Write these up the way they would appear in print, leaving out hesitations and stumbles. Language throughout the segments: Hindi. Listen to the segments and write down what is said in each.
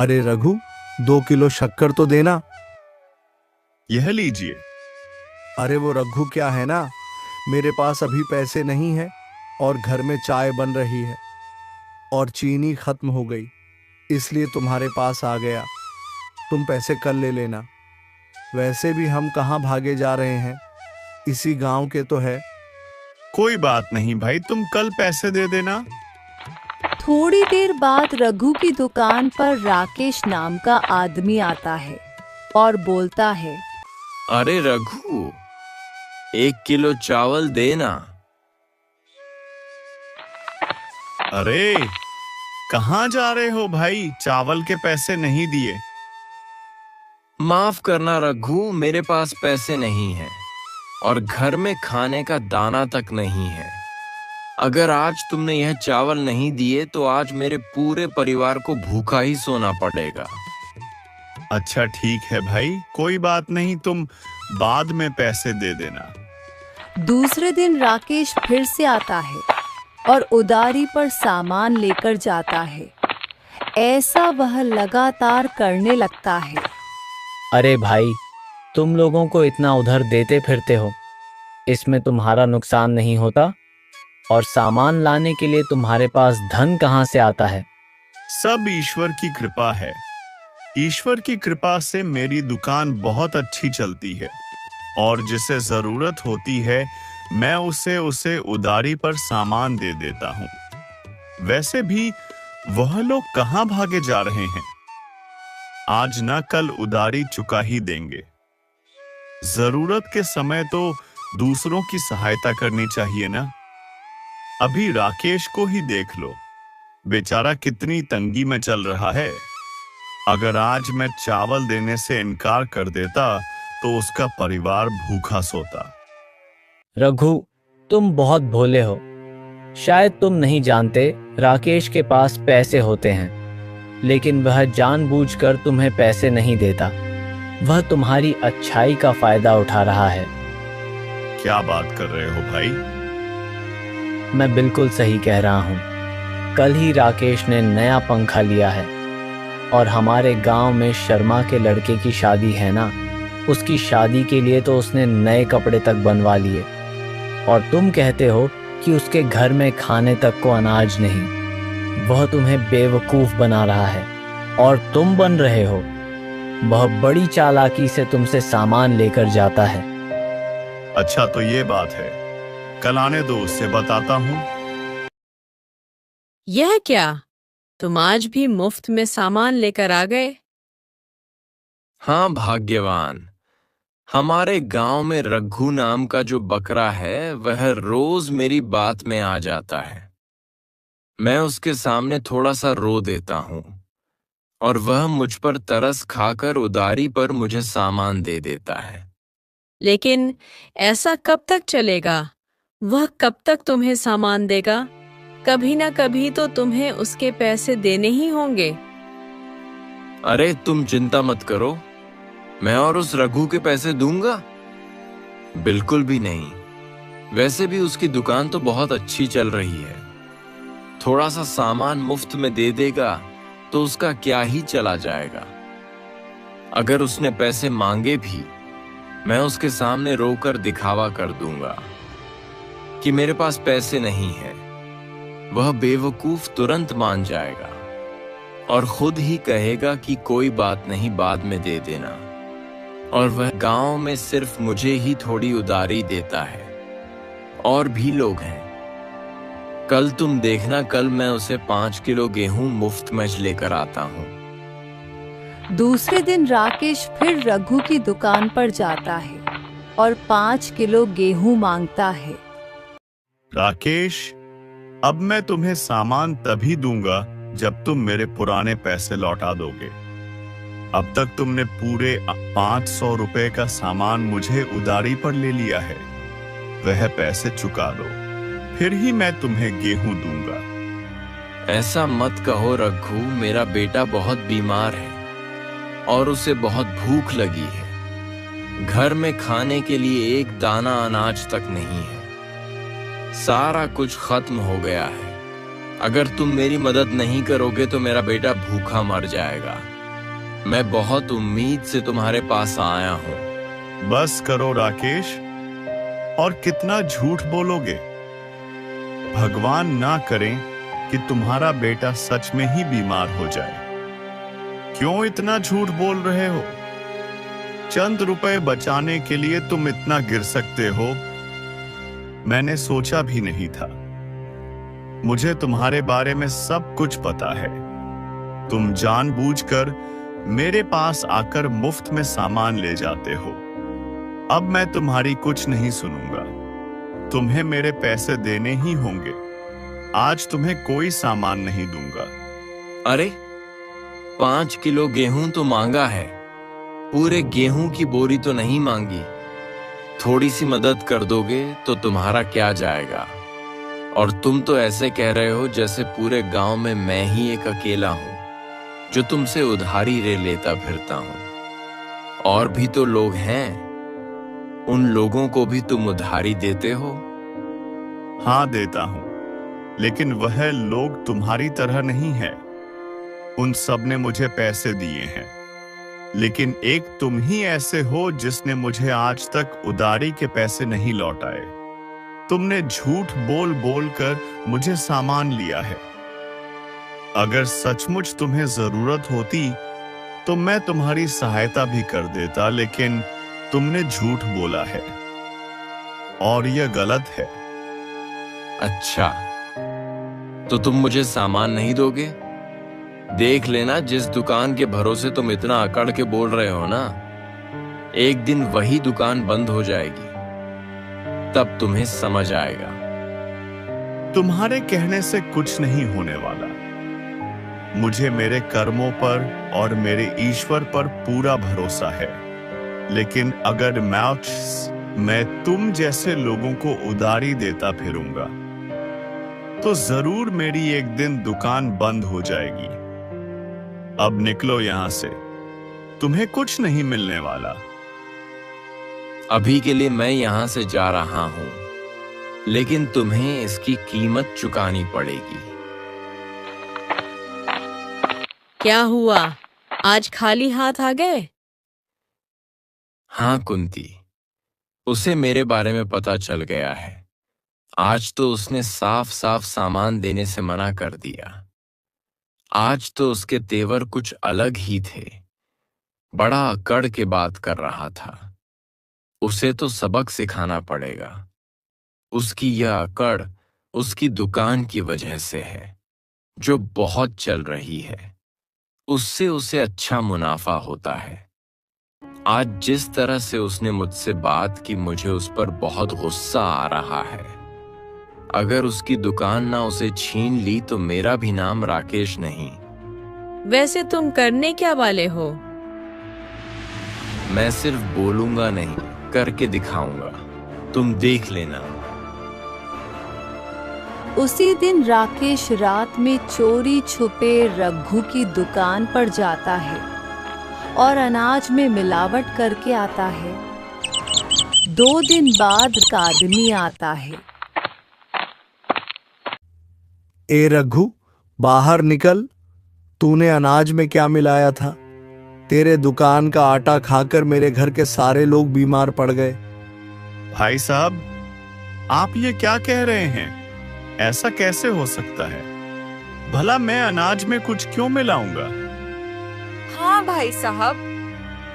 अरे रघु, 2 किलो शक्कर तो देना। यह लीजिए। अरे वो रघु क्या है ना, मेरे पास अभी पैसे नहीं है और घर में चाय बन रही है और चीनी खत्म हो गई, इसलिए तुम्हारे पास आ गया। तुम पैसे कल ले लेना। वैसे भी हम कहाँ भागे जा रहे हैं, इसी गांव के तो है। कोई बात नहीं भाई, तुम कल पैसे दे देना। थोड़ी देर बाद रघु की दुकान पर राकेश नाम का आदमी आता है और बोलता है, अरे रघु, 1 किलो चावल देना। अरे कहाँ जा रहे हो भाई, चावल के पैसे नहीं दिए। माफ करना रघु, मेरे पास पैसे नहीं हैं और घर में खाने का दाना तक नहीं है। अगर आज तुमने यह चावल नहीं दिए तो आज मेरे पूरे परिवार को भूखा ही सोना पड़ेगा। अच्छा ठीक है भाई, कोई बात नहीं, तुम बाद में पैसे दे देना। दूसरे दिन राकेश फिर से आता है और उधारी पर सामान लेकर जाता है। ऐसा वह लगातार करने लगता है। अरे भाई, तुम लोगों को इतना उधार देते फिरते हो, इसमें तुम्हारा नुकसान नहीं होता? और सामान लाने के लिए तुम्हारे पास धन कहाँ से आता है? सब ईश्वर की कृपा है। ईश्वर की कृपा से मेरी दुकान बहुत अच्छी चलती है और जिसे जरूरत होती है मैं उसे उधारी पर सामान दे देता हूँ। वैसे भी वह लोग कहाँ भागे जा रहे हैं, आज न कल उधारी चुका ही देंगे। जरूरत के समय तो दूसरों की सहायता करनी चाहिए ना। अभी राकेश को ही देख लो, बेचारा कितनी तंगी में चल रहा है। अगर आज मैं चावल देने से इनकार कर देता तो उसका परिवार भूखा सोता। रघु, तुम बहुत भोले हो। शायद तुम नहीं जानते राकेश के पास पैसे होते हैं, लेकिन वह जानबूझकर तुम्हें पैसे नहीं देता। वह तुम्हारी अच्छाई का फायदा उठा रहा है। क्या बात कर रहे हो भाई? मैं बिल्कुल सही कह रहा हूँ। कल ही राकेश ने नया पंखा लिया है और हमारे गांव में शर्मा के लड़के की शादी है ना, उसकी शादी के लिए तो उसने नए कपड़े तक बनवा लिए और तुम कहते हो कि उसके घर में खाने तक को अनाज नहीं। वह तुम्हें बेवकूफ बना रहा है और तुम बन रहे हो। वह बड़ी चालाकी से तुमसे सामान लेकर जाता है। अच्छा तो ये बात है, कल आने दो, उससे बताता हूँ। यह क्या, तुम आज भी मुफ्त में सामान लेकर आ गए? हाँ भाग्यवान, हमारे गांव में रघु नाम का जो बकरा है वह रोज मेरी बात में आ जाता है। मैं उसके सामने थोड़ा सा रो देता हूँ और वह मुझ पर तरस खाकर उधारी पर मुझे सामान दे देता है। लेकिन ऐसा कब तक चलेगा? वह कब तक तुम्हें सामान देगा? कभी ना कभी तो तुम्हें उसके पैसे देने ही होंगे। अरे तुम चिंता मत करो, मैं और उस रघु के पैसे दूंगा? बिल्कुल भी नहीं। वैसे भी उसकी दुकान तो बहुत अच्छी चल रही है। थोड़ा सा सामान मुफ्त में दे देगा तो उसका क्या ही चला जाएगा। अगर उसने पैसे मांगे भी, मैं उसके सामने रोकर दिखावा कर दूंगा कि मेरे पास पैसे नहीं है। वह बेवकूफ तुरंत मान जाएगा और खुद ही कहेगा कि कोई बात नहीं, बाद में दे देना। और वह गांव में सिर्फ मुझे ही थोड़ी उधारी देता है, और भी लोग हैं। कल तुम देखना, कल मैं उसे 5 किलो गेहूं मुफ्त में लेकर आता हूँ। दूसरे दिन राकेश फिर रघु की दुकान पर जाता है और 5 किलो गेहूं मांगता है। राकेश, अब मैं तुम्हें सामान तभी दूंगा जब तुम मेरे पुराने पैसे लौटा दोगे। अब तक तुमने पूरे 500 रुपए का सामान मुझे उधारी पर ले लिया है। वह पैसे चुका दो, फिर ही मैं तुम्हें गेहूं दूंगा। ऐसा मत कहो रघु, मेरा बेटा बहुत बीमार है और उसे बहुत भूख लगी है। घर में खाने के लिए एक दाना अनाज तक नहीं है। सारा कुछ खत्म हो गया है अगर तुम मेरी मदद नहीं करोगे तो मेरा बेटा भूखा मर जाएगा। मैं बहुत उम्मीद से तुम्हारे पास आया हूँ। बस करो राकेश, और कितना झूठ बोलोगे? भगवान ना करें कि तुम्हारा बेटा सच में ही बीमार हो जाए। क्यों इतना झूठ बोल रहे हो? चंद रुपए बचाने के लिए तुम इतना गिर सकते हो? मैंने सोचा भी नहीं था। मुझे तुम्हारे बारे में सब कुछ पता है। तुम जानबूझकर मेरे पास आकर मुफ्त में सामान ले जाते हो। अब मैं तुम्हारी कुछ नहीं सुनूंगा। तुम्हें मेरे पैसे देने ही होंगे। आज तुम्हें कोई सामान नहीं दूंगा। अरे 5 किलो गेहूं तो मांगा है, पूरे गेहूं की बोरी तो नहीं मांगी। थोड़ी सी मदद कर दोगे तो तुम्हारा क्या जाएगा? और तुम तो ऐसे कह रहे हो जैसे पूरे गांव में मैं ही एक अकेला हूं जो तुमसे उधारी रे लेता फिरता हूं। और भी तो लोग हैं, उन लोगों को भी तुम उधारी देते हो। हाँ देता हूं, लेकिन वह लोग तुम्हारी तरह नहीं है। उन सब ने मुझे पैसे दिए हैं, लेकिन एक तुम ही ऐसे हो जिसने मुझे आज तक उधारी के पैसे नहीं लौटाए। तुमने झूठ बोल बोल कर मुझे सामान लिया है। अगर सचमुच तुम्हें जरूरत होती तो मैं तुम्हारी सहायता भी कर देता, लेकिन तुमने झूठ बोला है और यह गलत है। अच्छा, तो तुम मुझे सामान नहीं दोगे? देख लेना, जिस दुकान के भरोसे तुम इतना अकड़ के बोल रहे हो ना, एक दिन वही दुकान बंद हो जाएगी। तब तुम्हें समझ आएगा। तुम्हारे कहने से कुछ नहीं होने वाला। मुझे मेरे कर्मों पर और मेरे ईश्वर पर पूरा भरोसा है, लेकिन अगर मैं तुम जैसे लोगों को उधारी देता फिरूंगा तो जरूर मेरी एक दिन दुकान बंद हो जाएगी। अब निकलो यहां से, तुम्हें कुछ नहीं मिलने वाला। अभी के लिए मैं यहां से जा रहा हूं, लेकिन तुम्हें इसकी कीमत चुकानी पड़ेगी। क्या हुआ, आज खाली हाथ आ गए? हाँ कुंती, उसे मेरे बारे में पता चल गया है। आज तो उसने साफ साफ सामान देने से मना कर दिया। आज तो उसके तेवर कुछ अलग ही थे। बड़ा अकड़ के बात कर रहा था। उसे तो सबक सिखाना पड़ेगा। उसकी यह अकड़ उसकी दुकान की वजह से है, जो बहुत चल रही है। उससे उसे अच्छा मुनाफा होता है। आज जिस तरह से उसने मुझसे बात की, मुझे उस पर बहुत गुस्सा आ रहा है। अगर उसकी दुकान ना उसे छीन ली तो मेरा भी नाम राकेश नहीं। वैसे तुम करने क्या वाले हो? मैं सिर्फ बोलूंगा नहीं, करके दिखाऊंगा। तुम देख लेना। उसी दिन राकेश रात में चोरी छुपे रघु की दुकान पर जाता है और अनाज में मिलावट करके आता है। 2 दिन बाद एक आदमी आता है। ए रघु, बाहर निकल। तूने अनाज में क्या मिलाया था? तेरे दुकान का आटा खाकर मेरे घर के सारे लोग बीमार पड़ गए। भाई साहब, आप ये क्या कह रहे हैं? ऐसा कैसे हो सकता है? भला मैं अनाज में कुछ क्यों मिलाऊंगा? हाँ भाई साहब,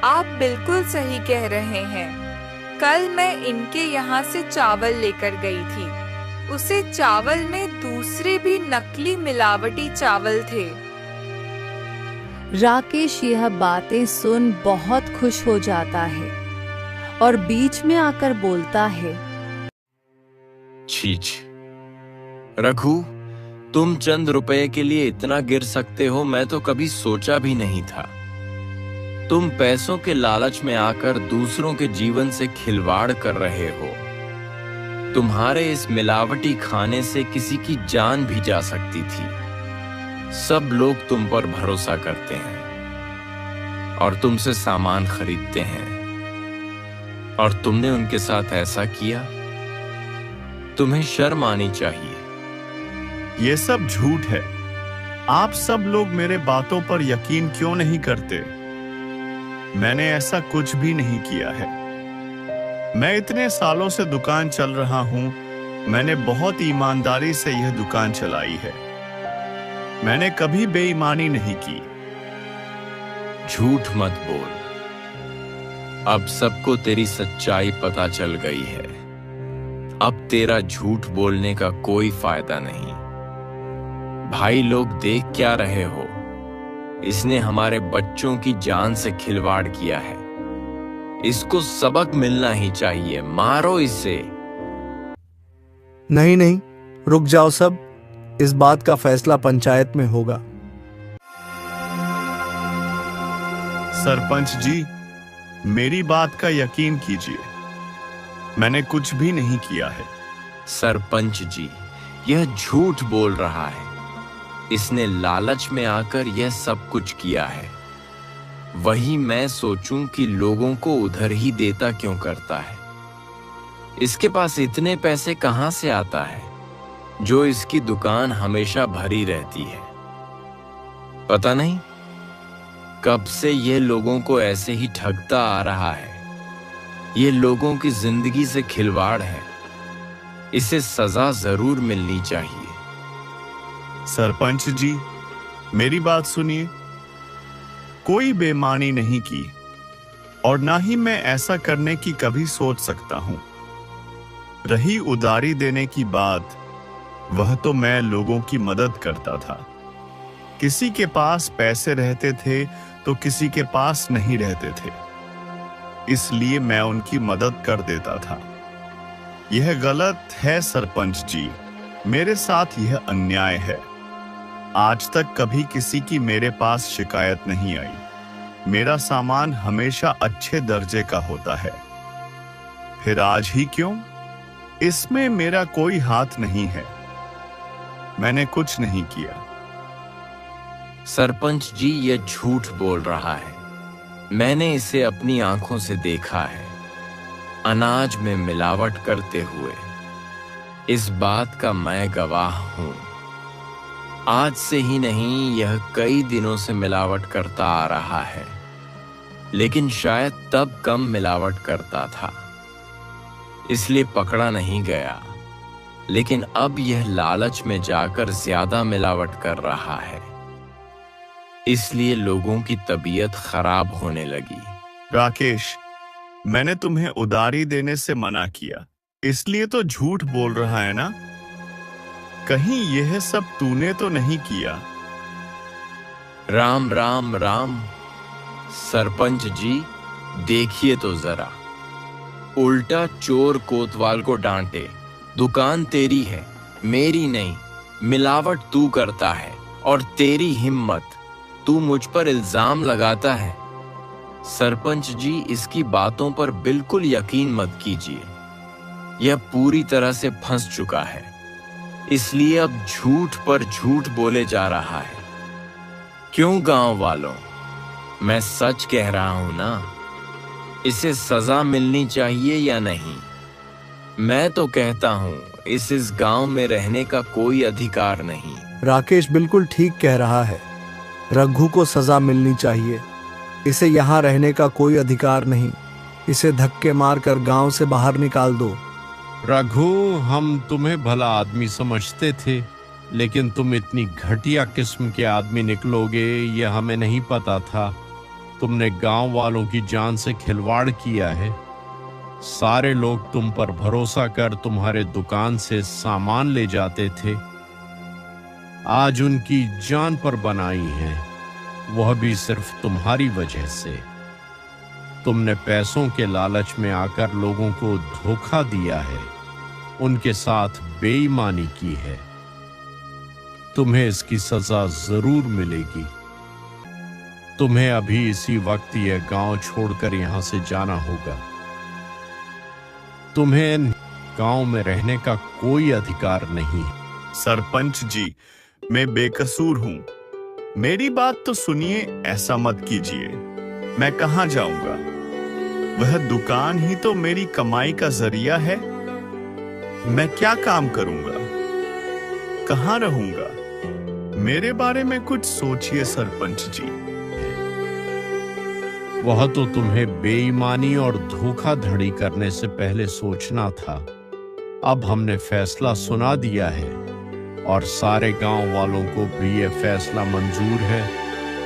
आप बिल्कुल सही कह रहे हैं। कल मैं इनके यहाँ से चावल लेकर गई थी। उसे चावल में दूसरे भी नकली मिलावटी चावल थे। राकेश यह बातें सुन बहुत खुश हो जाता है और बीच में आकर बोलता है, छीछ रघु, तुम चंद रुपए के लिए इतना गिर सकते हो, मैं तो कभी सोचा भी नहीं था। तुम पैसों के लालच में आकर दूसरों के जीवन से खिलवाड़ कर रहे हो। तुम्हारे इस मिलावटी खाने से किसी की जान भी जा सकती थी। सब लोग तुम पर भरोसा करते हैं और तुमसे सामान खरीदते हैं, और तुमने उनके साथ ऐसा किया। तुम्हें शर्म आनी चाहिए। ये सब झूठ है। आप सब लोग मेरे बातों पर यकीन क्यों नहीं करते? मैंने ऐसा कुछ भी नहीं किया है। मैं इतने सालों से दुकान चल रहा हूं। मैंने बहुत ईमानदारी से यह दुकान चलाई है। मैंने कभी बेईमानी नहीं की। झूठ मत बोल। अब सबको तेरी सच्चाई पता चल गई है। अब तेरा झूठ बोलने का कोई फायदा नहीं। भाई लोग देख क्या रहे हो? इसने हमारे बच्चों की जान से खिलवाड़ किया है। इसको सबक मिलना ही चाहिए। मारो इसे। नहीं नहीं, रुक जाओ सब। इस बात का फैसला पंचायत में होगा। सरपंच जी, मेरी बात का यकीन कीजिए। मैंने कुछ भी नहीं किया है। सरपंच जी, यह झूठ बोल रहा है। इसने लालच में आकर यह सब कुछ किया है। वही मैं सोचूं कि लोगों को उधर ही देता क्यों करता है। इसके पास इतने पैसे कहां से आता है जो इसकी दुकान हमेशा भरी रहती है? पता नहीं कब से ये लोगों को ऐसे ही ठगता आ रहा है। ये लोगों की जिंदगी से खिलवाड़ है। इसे सजा जरूर मिलनी चाहिए। सरपंच जी, मेरी बात सुनिए। कोई बेईमानी नहीं की और ना ही मैं ऐसा करने की कभी सोच सकता हूं। रही उधारी देने की बात, वह तो मैं लोगों की मदद करता था। किसी के पास पैसे रहते थे तो किसी के पास नहीं रहते थे, इसलिए मैं उनकी मदद कर देता था। यह गलत है सरपंच जी। मेरे साथ यह अन्याय है। आज तक कभी किसी की मेरे पास शिकायत नहीं आई। मेरा सामान हमेशा अच्छे दर्जे का होता है। फिर आज ही क्यों? इसमें मेरा कोई हाथ नहीं है। मैंने कुछ नहीं किया। सरपंच जी, यह झूठ बोल रहा है। मैंने इसे अपनी आंखों से देखा है, अनाज में मिलावट करते हुए। इस बात का मैं गवाह हूं। आज से ही नहीं, यह कई दिनों से मिलावट करता आ रहा है, लेकिन शायद तब कम मिलावट करता था, इसलिए पकड़ा नहीं गया। लेकिन अब यह लालच में जाकर ज्यादा मिलावट कर रहा है, इसलिए लोगों की तबीयत खराब होने लगी। राकेश, मैंने तुम्हें उधारी देने से मना किया, इसलिए तो झूठ बोल रहा है ना? कहीं यह सब तूने तो नहीं किया? राम राम राम। सरपंच जी, देखिए तो जरा। उल्टा चोर कोतवाल को डांटे। दुकान तेरी है, मेरी नहीं। मिलावट तू करता है और तेरी हिम्मत, तू मुझ पर इल्जाम लगाता है। सरपंच जी, इसकी बातों पर बिल्कुल यकीन मत कीजिए। यह पूरी तरह से फंस चुका है, इसलिए अब झूठ पर झूठ बोले जा रहा है। क्यों गांव वालों, मैं सच कह रहा हूं ना? इसे सजा मिलनी चाहिए या नहीं? मैं तो कहता हूं इस गांव में रहने का कोई अधिकार नहीं। राकेश बिल्कुल ठीक कह रहा है। रघु को सजा मिलनी चाहिए। इसे यहाँ रहने का कोई अधिकार नहीं। इसे धक्के मारकर गांव से बाहर निकाल दो। रघु, हम तुम्हें भला आदमी समझते थे, लेकिन तुम इतनी घटिया किस्म के आदमी निकलोगे यह हमें नहीं पता था। तुमने गांव वालों की जान से खिलवाड़ किया है। सारे लोग तुम पर भरोसा कर तुम्हारे दुकान से सामान ले जाते थे। आज उनकी जान पर बनाई है, वह भी सिर्फ तुम्हारी वजह से। तुमने पैसों के लालच में आकर लोगों को धोखा दिया है, उनके साथ बेईमानी की है। तुम्हें इसकी सजा जरूर मिलेगी। तुम्हें अभी इसी वक्त यह गांव छोड़कर यहां से जाना होगा। तुम्हें गांव में रहने का कोई अधिकार नहीं। सरपंच जी, मैं बेकसूर हूं। मेरी बात तो सुनिए, ऐसा मत कीजिए। मैं कहां जाऊंगा? वह दुकान ही तो मेरी कमाई का जरिया है। मैं क्या काम करूंगा? कहाँ रहूंगा? मेरे बारे में कुछ सोचिए सरपंच जी। वह तो तुम्हें बेईमानी और धोखाधड़ी करने से पहले सोचना था। अब हमने फैसला सुना दिया है और सारे गांव वालों को भी यह फैसला मंजूर है।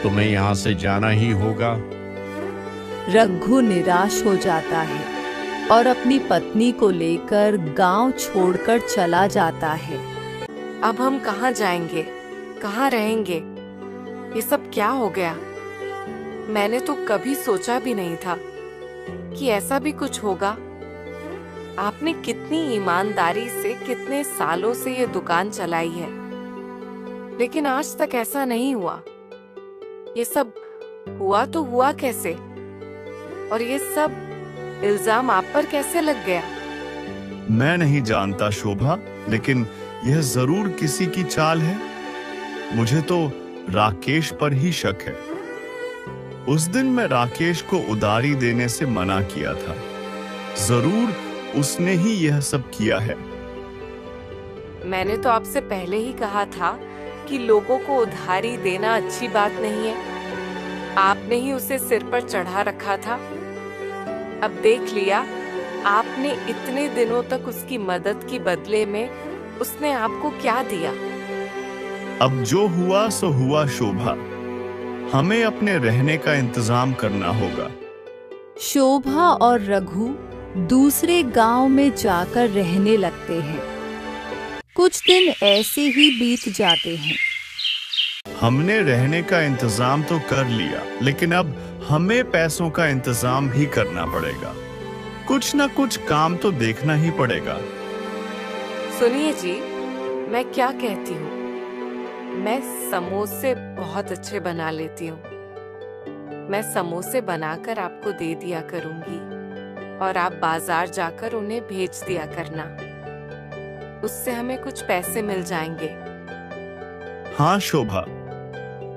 तुम्हें यहाँ से जाना ही होगा। रघु निराश हो जाता है और अपनी पत्नी को लेकर गांव छोड़कर चला जाता है। अब हम कहाँ जाएंगे, कहाँ रहेंगे? ये सब क्या हो गया? मैंने तो कभी सोचा भी नहीं था कि ऐसा भी कुछ होगा। आपने कितनी ईमानदारी से कितने सालों से ये दुकान चलाई है, लेकिन आज तक ऐसा नहीं हुआ। ये सब हुआ तो हुआ कैसे? और ये सब इल्जाम आप पर कैसे लग गया? मैं नहीं जानता शोभा, लेकिन यह जरूर किसी की चाल है। मुझे तो राकेश पर ही शक है। उस दिन मैं राकेश को उधारी देने से मना किया था। जरूर उसने ही यह सब किया है। मैंने तो आपसे पहले ही कहा था कि लोगों को उधारी देना अच्छी बात नहीं है। आपने ही उसे सिर पर चढ़ा रखा था। अब देख लिया, आपने इतने दिनों तक उसकी मदद की बदले में उसने आपको क्या दिया? अब जो हुआ सो हुआ शोभा। हमें अपने रहने का इंतजाम करना होगा। शोभा और रघु दूसरे गांव में जाकर रहने लगते हैं। कुछ दिन ऐसे ही बीत जाते हैं। हमने रहने का इंतजाम तो कर लिया, लेकिन अब हमें पैसों का इंतजाम भी करना पड़ेगा। कुछ ना कुछ काम तो देखना ही पड़ेगा। सुनिए जी, मैं क्या कहती हूँ, मैं समोसे बहुत अच्छे बना लेती हूँ। मैं समोसे बनाकर आपको दे दिया करूंगी और आप बाजार जाकर उन्हें भेज दिया करना। उससे हमें कुछ पैसे मिल जाएंगे। हाँ शोभा,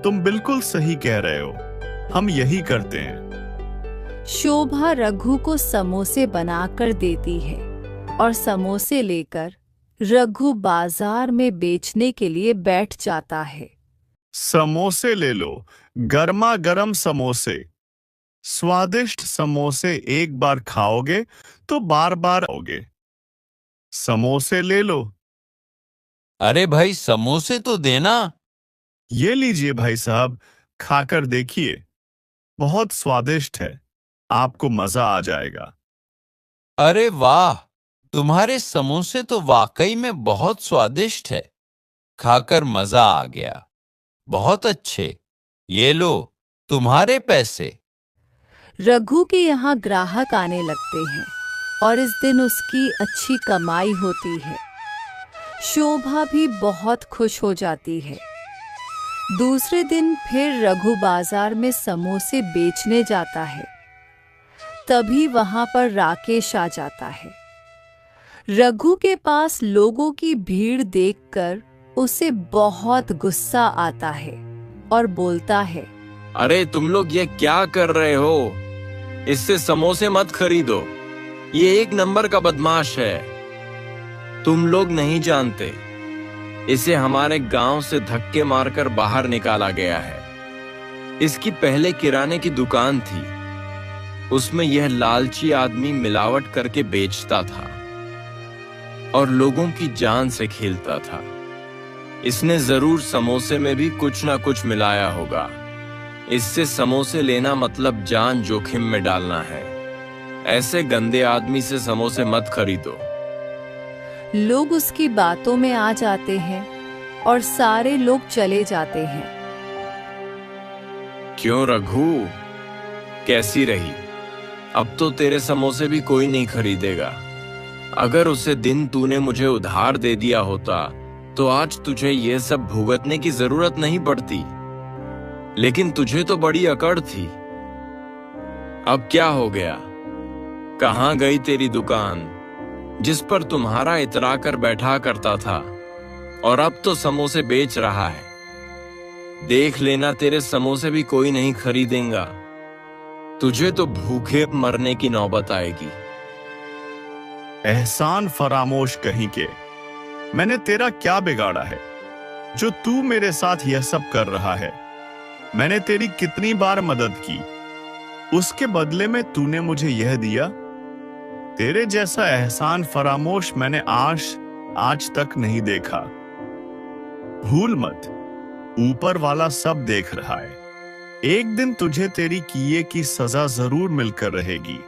तुम बिल्कुल सही कह रहे हो। हम यही करते हैं। शोभा रघु को समोसे बनाकर देती है और समोसे लेकर रघु बाजार में बेचने के लिए बैठ जाता है। समोसे ले लो, गर्मा गर्म समोसे। स्वादिष्ट समोसे एक बार खाओगे तो बार बार आओगे। समोसे ले लो। अरे भाई, समोसे तो देना। ये लीजिए भाई साहब, खाकर देखिए। बहुत स्वादिष्ट है, आपको मजा आ जाएगा। अरे वाह, तुम्हारे समोसे तो वाकई में बहुत स्वादिष्ट है। खाकर मजा आ गया। बहुत अच्छे। ये लो तुम्हारे पैसे। रघु के यहाँ ग्राहक आने लगते हैं और इस दिन उसकी अच्छी कमाई होती है। शोभा भी बहुत खुश हो जाती है। दूसरे दिन फिर रघु बाजार में समोसे बेचने जाता है। तभी वहां पर राकेश आ जाता है। रघु के पास लोगों की भीड़ देखकर उसे बहुत गुस्सा आता है और बोलता है, अरे तुम लोग ये क्या कर रहे हो? इससे समोसे मत खरीदो। ये एक नंबर का बदमाश है। तुम लोग नहीं जानते, इसे हमारे गांव से धक्के मारकर बाहर निकाला गया है। इसकी पहले किराने की दुकान थी, उसमें यह लालची आदमी मिलावट करके बेचता था और लोगों की जान से खेलता था। इसने जरूर समोसे में भी कुछ ना कुछ मिलाया होगा। इससे समोसे लेना मतलब जान जोखिम में डालना है। ऐसे गंदे आदमी से समोसे मत खरीदो। लोग उसकी बातों में आ जाते हैं और सारे लोग चले जाते हैं। क्यों रघु, कैसी रही? अब तो तेरे समोसे भी कोई नहीं खरीदेगा। अगर उसे दिन तूने मुझे उधार दे दिया होता तो आज तुझे ये सब भुगतने की जरूरत नहीं पड़ती। लेकिन तुझे तो बड़ी अकड़ थी। अब क्या हो गया? कहाँ गई तेरी दुकान जिस पर तुम्हारा इतरा कर बैठा करता था और अब तो समोसे बेच रहा है? देख लेना, तेरे समोसे भी कोई नहीं खरीदेगा। तुझे तो भूखे मरने की नौबत आएगी। एहसान फरामोश कहीं के। मैंने तेरा क्या बिगाड़ा है जो तू मेरे साथ यह सब कर रहा है। मैंने तेरी कितनी बार मदद की, उसके बदले में तूने मुझे यह दिया। तेरे जैसा एहसान फरामोश मैंने आज तक नहीं देखा। भूल मत, ऊपर वाला सब देख रहा है। एक दिन तुझे तेरी किए की सजा जरूर मिलकर रहेगी।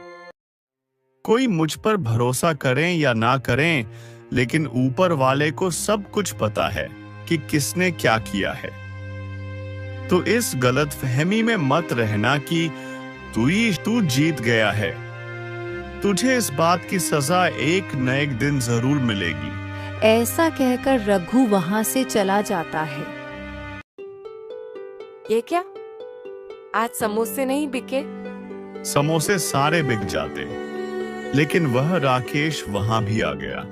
कोई मुझ पर भरोसा करें या ना करें, लेकिन ऊपर वाले को सब कुछ पता है कि किसने क्या किया है। तो इस गलतफहमी में मत रहना कि तू जीत गया है। तुझे इस बात की सजा एक न एक दिन जरूर मिलेगी। ऐसा कहकर रघु वहां से चला जाता है। ये क्या? आज समोसे नहीं बिके? समोसे सारे बिक जाते, लेकिन वह राकेश वहां भी आ गया।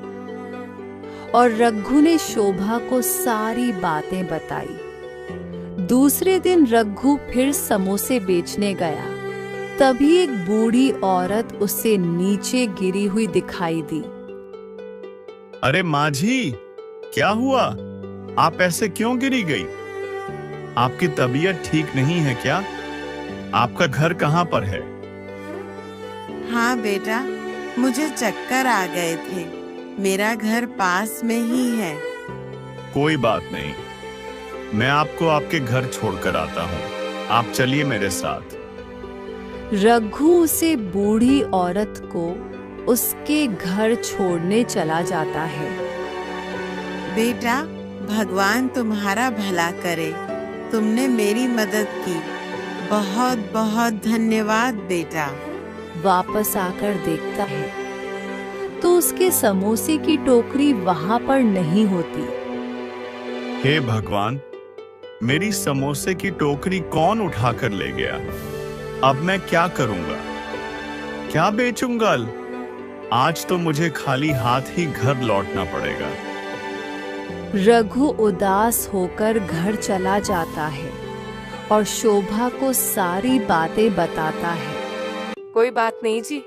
और रघु ने शोभा को सारी बातें बताई। दूसरे दिन रघु फिर समोसे बेचने गया। तभी एक बूढ़ी औरत उससे नीचे गिरी हुई दिखाई दी। अरे माझी, क्या हुआ? आप ऐसे क्यों गिरी गई? आपकी तबीयत ठीक नहीं है क्या? आपका घर कहाँ पर है? हाँ बेटा, मुझे चक्कर आ गए थे। मेरा घर पास में ही है। कोई बात नहीं, मैं आपको आपके घर छोड़कर आता हूँ। आप चलिए मेरे साथ। रघु उसे बूढ़ी औरत को उसके घर छोड़ने चला जाता है। बेटा, भगवान तुम्हारा भला करे। तुमने मेरी मदद की। बहुत बहुत धन्यवाद बेटा। वापस आकर देखता है तो उसके समोसे की टोकरी वहां पर नहीं होती। हे भगवान, मेरी समोसे की टोकरी कौन उठाकर ले गया? अब मैं क्या करूंगा? क्या बेचूंगा? आज तो मुझे खाली हाथ ही घर लौटना पड़ेगा। रघु उदास होकर घर चला जाता है और शोभा को सारी बातें बताता है। कोई बात नहीं जी,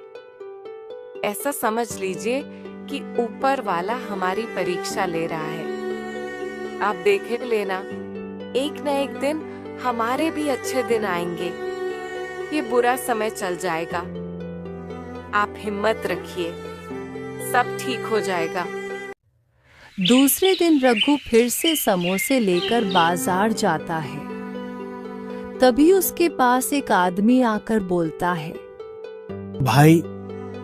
ऐसा समझ लीजिए कि ऊपर वाला हमारी परीक्षा ले रहा है। आप देख लेना, एक न एक दिन हमारे भी अच्छे दिन आएंगे। ये बुरा समय चल जाएगा। आप हिम्मत रखिए, सब ठीक हो जाएगा। दूसरे दिन रघु फिर से समोसे लेकर बाजार जाता है। तभी उसके पास एक आदमी आकर बोलता है, भाई,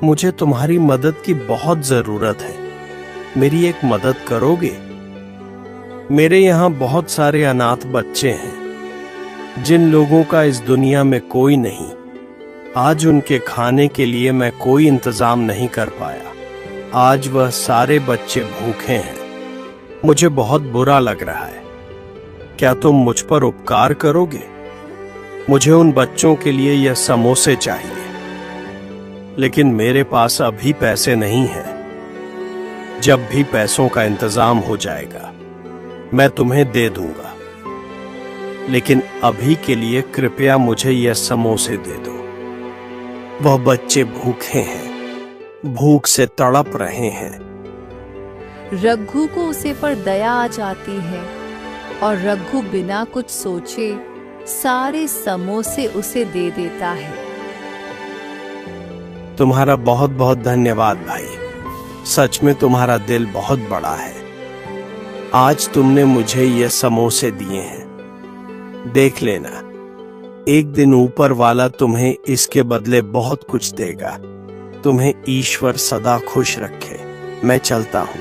मुझे तुम्हारी मदद की बहुत जरूरत है। मेरी एक मदद करोगे? मेरे यहाँ बहुत सारे अनाथ बच्चे हैं, जिन लोगों का इस दुनिया में कोई नहीं। आज उनके खाने के लिए मैं कोई इंतजाम नहीं कर पाया। आज वह सारे बच्चे भूखे हैं। मुझे बहुत बुरा लग रहा है। क्या तुम मुझ पर उपकार करोगे? मुझे उन बच्चों के लिए यह समोसे चाहिए, लेकिन मेरे पास अभी पैसे नहीं हैं। जब भी पैसों का इंतजाम हो जाएगा, मैं तुम्हें दे दूंगा। लेकिन अभी के लिए कृपया मुझे यह समोसे दे दो। वह बच्चे भूखे हैं, भूख से तड़प रहे हैं। रघु को उसे पर दया आ जाती है और रघु बिना कुछ सोचे सारे समोसे उसे दे देता है। तुम्हारा बहुत बहुत धन्यवाद भाई। सच में तुम्हारा दिल बहुत बड़ा है। आज तुमने मुझे ये समोसे दिए हैं। देख लेना, एक दिन ऊपर वाला तुम्हें इसके बदले बहुत कुछ देगा। तुम्हें ईश्वर सदा खुश रखे। मैं चलता हूँ।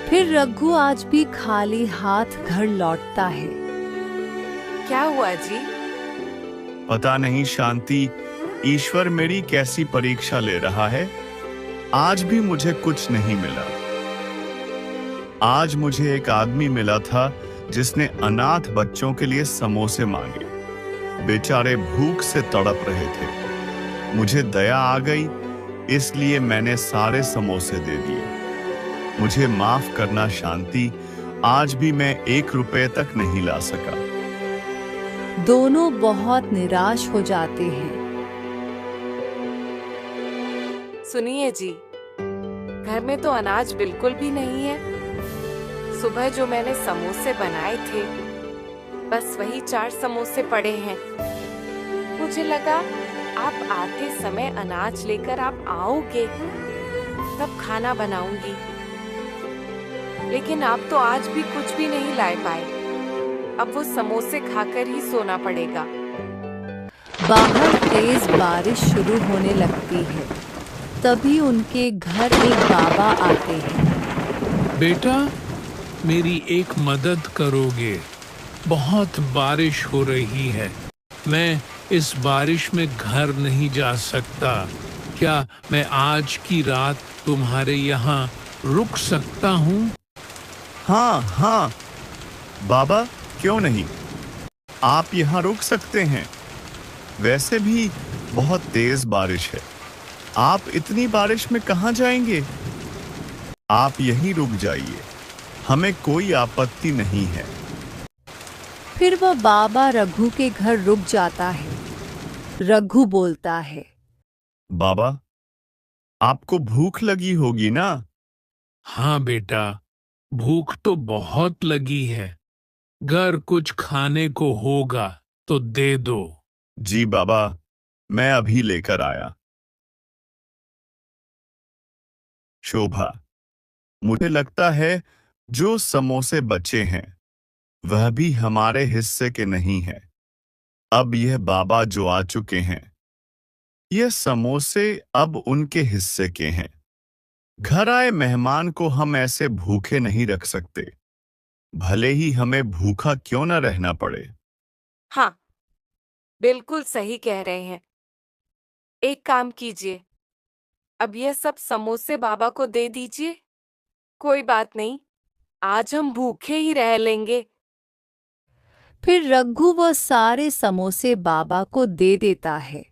फिर रघु आज भी खाली हाथ घर लौटता है। क्या हुआ जी? पता नहीं शांति, ईश्वर मेरी कैसी परीक्षा ले रहा है। आज भी मुझे कुछ नहीं मिला। आज मुझे एक आदमी मिला था जिसने अनाथ बच्चों के लिए समोसे मांगे। बेचारे भूख से तड़प रहे थे। मुझे दया आ गई, इसलिए मैंने सारे समोसे दे दिए। मुझे माफ करना शांति, आज भी मैं 1 रुपए तक नहीं ला सका। दोनों बहुत निराश हो जाते हैं। सुनिए जी, घर में तो अनाज बिल्कुल भी नहीं है। सुबह जो मैंने समोसे बनाए थे, बस वही 4 समोसे पड़े हैं। मुझे लगा आप आते समय अनाज लेकर आप आओगे, तब खाना बनाऊंगी। लेकिन आप तो आज भी कुछ भी नहीं लाए पाए। अब वो समोसे खाकर ही सोना पड़ेगा। बाहर तेज बारिश शुरू होने लगती है। तभी उनके घर एक बाबा आते हैं। बेटा, मेरी एक मदद करोगे? बहुत बारिश हो रही है। मैं इस बारिश में घर नहीं जा सकता। क्या मैं आज की रात तुम्हारे यहाँ रुक सकता हूँ? हाँ हाँ बाबा, क्यों नहीं, आप यहाँ रुक सकते हैं। वैसे भी बहुत तेज बारिश है, आप इतनी बारिश में कहाँ जाएंगे? आप यहीं रुक जाइए, हमें कोई आपत्ति नहीं है। फिर वह बाबा रघु के घर रुक जाता है। रघु बोलता है, बाबा, आपको भूख लगी होगी ना? हाँ बेटा, भूख तो बहुत लगी है। घर कुछ खाने को होगा तो दे दो। जी बाबा, मैं अभी लेकर आया। शोभा, मुझे लगता है जो समोसे बचे हैं वह भी हमारे हिस्से के नहीं है। अब यह बाबा जो आ चुके हैं, यह समोसे अब उनके हिस्से के हैं। घर आए मेहमान को हम ऐसे भूखे नहीं रख सकते, भले ही हमें भूखा क्यों न रहना पड़े। हाँ, बिल्कुल सही कह रहे हैं। एक काम कीजिए, अब यह सब समोसे बाबा को दे दीजिए। कोई बात नहीं, आज हम भूखे ही रह लेंगे। फिर रघु वह सारे समोसे बाबा को दे देता है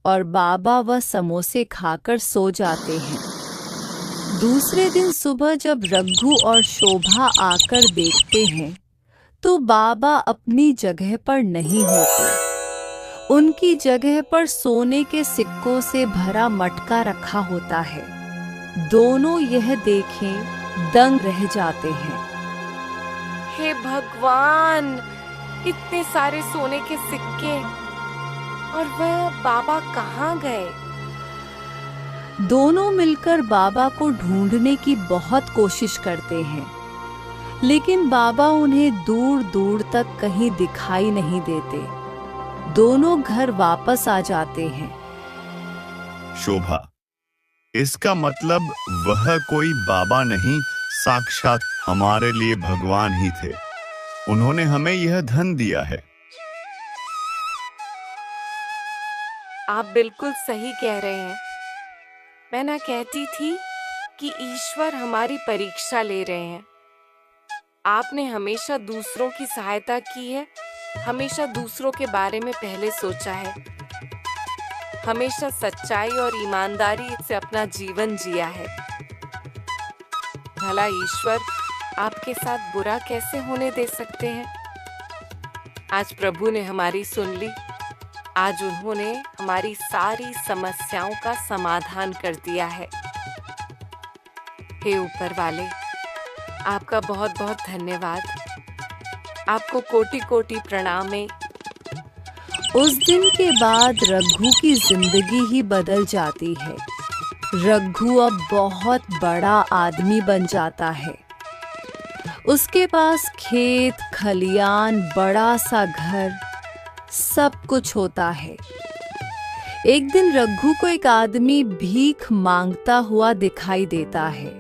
और बाबा वह समोसे खाकर सो जाते हैं। दूसरे दिन सुबह जब रघु और शोभा आकर देखते हैं तो बाबा अपनी जगह पर नहीं होते। उनकी जगह पर सोने के सिक्कों से भरा मटका रखा होता है। दोनों यह देखें दंग रह जाते हैं। हे भगवान, इतने सारे सोने के सिक्के, और वह बाबा कहाँ गए? दोनों मिलकर बाबा को ढूंढने की बहुत कोशिश करते हैं, लेकिन बाबा उन्हें दूर दूर तक कहीं दिखाई नहीं देते। दोनों घर वापस आ जाते हैं। शोभा, इसका मतलब वह कोई बाबा नहीं, साक्षात हमारे लिए भगवान ही थे। उन्होंने हमें यह धन दिया है। आप बिल्कुल सही कह रहे हैं। मैं ना कहती थी कि ईश्वर हमारी परीक्षा ले रहे हैं। आपने हमेशा दूसरों की सहायता की है, हमेशा दूसरों के बारे में पहले सोचा है, हमेशा सच्चाई और ईमानदारी से अपना जीवन जिया है। भला ईश्वर आपके साथ बुरा कैसे होने दे सकते हैं? आज प्रभु ने हमारी सुन ली। आज उन्होंने हमारी सारी समस्याओं का समाधान कर दिया है। हे ऊपर वाले, आपका बहुत बहुत धन्यवाद। आपको कोटि कोटि प्रणाम है। उस दिन के बाद रघु की जिंदगी ही बदल जाती है। रघु अब बहुत बड़ा आदमी बन जाता है। उसके पास खेत खलियान, बड़ा सा घर, सब कुछ होता है। एक दिन रघु को एक आदमी भीख मांगता हुआ दिखाई देता है।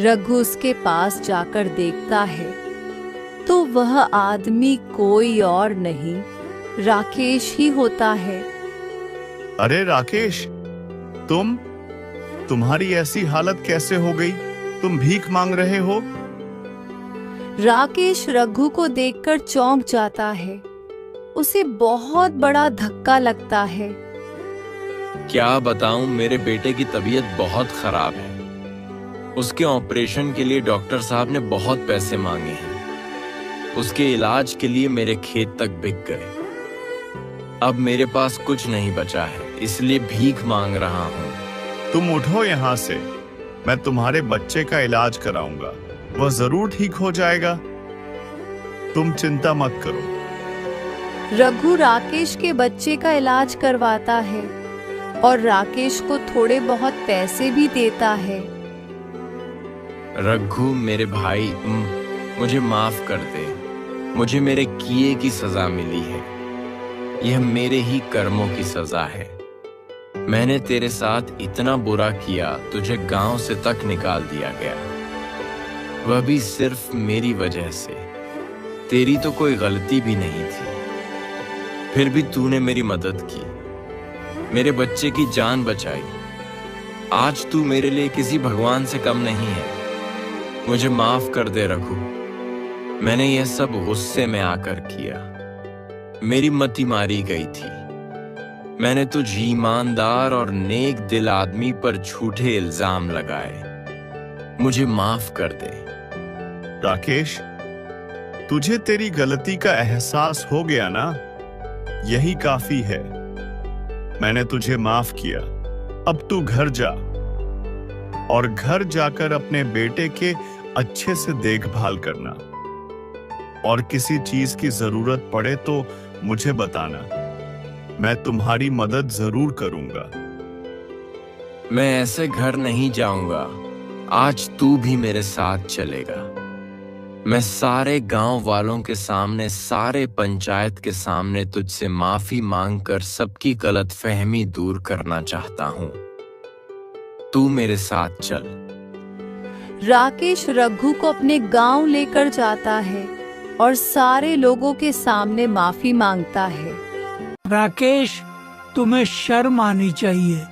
रघु उसके पास जाकर देखता है तो वह आदमी कोई और नहीं, राकेश ही होता है। अरे राकेश, तुम्हारी ऐसी हालत कैसे हो गई? तुम भीख मांग रहे हो? राकेश रघु को देखकर चौंक जाता है। उसे बहुत बड़ा धक्का लगता है। क्या बताऊं, मेरे बेटे की तबीयत बहुत खराब है। उसके ऑपरेशन के लिए डॉक्टर साहब ने बहुत पैसे मांगे हैं। उसके इलाज के लिए मेरे खेत तक बिक गए। अब मेरे पास कुछ नहीं बचा है, इसलिए भीख मांग रहा हूँ। तुम उठो यहाँ से, मैं तुम्हारे बच्चे का इलाज कराऊंगा। वह जरूर ठीक हो जाएगा। तुम चिंता मत करो। रघु राकेश के बच्चे का इलाज करवाता है और राकेश को थोड़े बहुत पैसे भी देता है। रघु मेरे भाई, मुझे माफ कर दे। मुझे मेरे किए की सजा मिली है। यह मेरे ही कर्मों की सजा है। मैंने तेरे साथ इतना बुरा किया, तुझे गांव से तक निकाल दिया गया, वह भी सिर्फ मेरी वजह से। तेरी तो कोई गलती भी नहीं थी, फिर भी तूने मेरी मदद की, मेरे बच्चे की जान बचाई। आज तू मेरे लिए किसी भगवान से कम नहीं है। मुझे माफ कर दे रघु, मैंने यह सब गुस्से में आकर किया। मेरी मति मारी गई थी। मैंने तुझ ईमानदार और नेक दिल आदमी पर झूठे इल्जाम लगाए। मुझे माफ कर दे। राकेश, तुझे तेरी गलती का एहसास हो गया ना? यही काफी है। मैंने तुझे माफ किया। अब तू घर जा और घर जाकर अपने बेटे के अच्छे से देखभाल करना, और किसी चीज की जरूरत पड़े तो मुझे बताना। मैं तुम्हारी मदद जरूर करूंगा। मैं ऐसे घर नहीं जाऊंगा। आज तू भी मेरे साथ चलेगा। मैं सारे गांव वालों के सामने, सारे पंचायत के सामने तुझसे माफी मांगकर सबकी गलतफहमी दूर करना चाहता हूं। तू मेरे साथ चल। राकेश रघु को अपने गांव लेकर जाता है और सारे लोगों के सामने माफी मांगता है। राकेश, तुम्हें शर्म आनी चाहिए।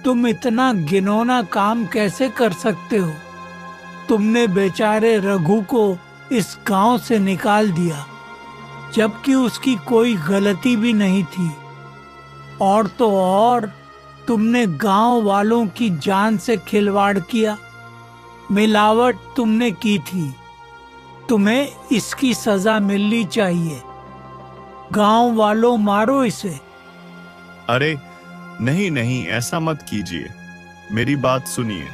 तुम इतना घिनौना काम कैसे कर सकते हो? तुमने बेचारे रघु को इस गांव से निकाल दिया, जबकि उसकी कोई गलती भी नहीं थी। और तो और, तुमने गांव वालों की जान से खिलवाड़ किया। मिलावट तुमने की थी। तुम्हें इसकी सजा मिलनी चाहिए। गांव वालों, मारो इसे। अरे नहीं नहीं, ऐसा मत कीजिए। मेरी बात सुनिए।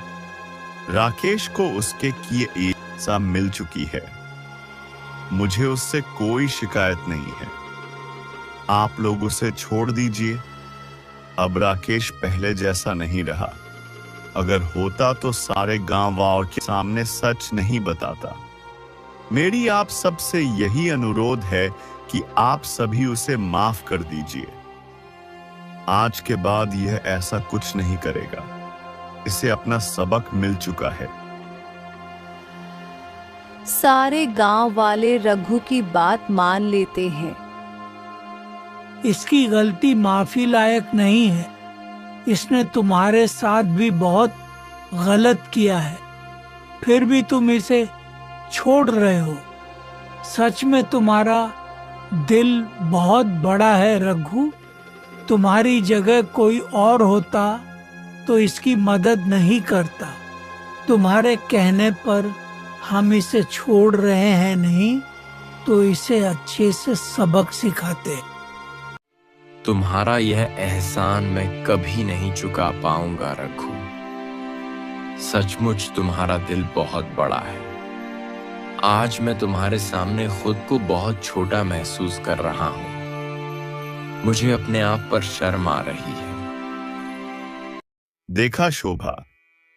राकेश को उसके किए एक सजा मिल चुकी है। मुझे उससे कोई शिकायत नहीं है। आप लोग उसे छोड़ दीजिए। अब राकेश पहले जैसा नहीं रहा। अगर होता तो सारे गांव वालों के सामने सच नहीं बताता। मेरी आप सबसे यही अनुरोध है कि आप सभी उसे माफ कर दीजिए। आज के बाद यह ऐसा कुछ नहीं करेगा। इसे अपना सबक मिल चुका है। सारे गांव वाले रघु की बात मान लेते हैं। इसकी गलती माफी लायक नहीं है। इसने तुम्हारे साथ भी बहुत गलत किया है, फिर भी तुम इसे छोड़ रहे हो। सच में तुम्हारा दिल बहुत बड़ा है रघु। तुम्हारी जगह कोई और होता तो इसकी मदद नहीं करता। तुम्हारे कहने पर हम इसे छोड़ रहे हैं, नहीं तो इसे अच्छे से सबक सिखाते। तुम्हारा यह एहसान मैं कभी नहीं चुका पाऊंगा रघु। सचमुच तुम्हारा दिल बहुत बड़ा है। आज मैं तुम्हारे सामने खुद को बहुत छोटा महसूस कर रहा हूं। मुझे अपने आप पर शर्म आ रही है। देखा शोभा,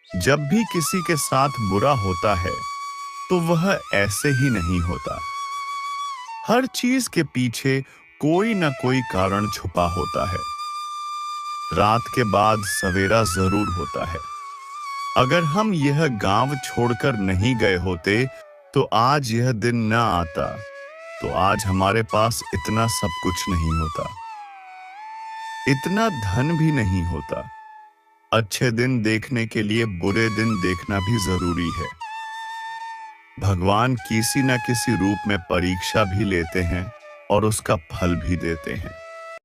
जब भी किसी के साथ बुरा होता है तो वह ऐसे ही नहीं होता। हर चीज के पीछे कोई न कोई कारण छुपा होता है। रात के बाद सवेरा जरूर होता है। अगर हम यह गांव छोड़कर नहीं गए होते तो आज यह दिन न आता, तो आज हमारे पास इतना सब कुछ नहीं होता, इतना धन भी नहीं होता। अच्छे दिन देखने के लिए बुरे दिन देखना भी जरूरी है। भगवान किसी न किसी रूप में परीक्षा भी लेते हैं और उसका फल भी देते हैं।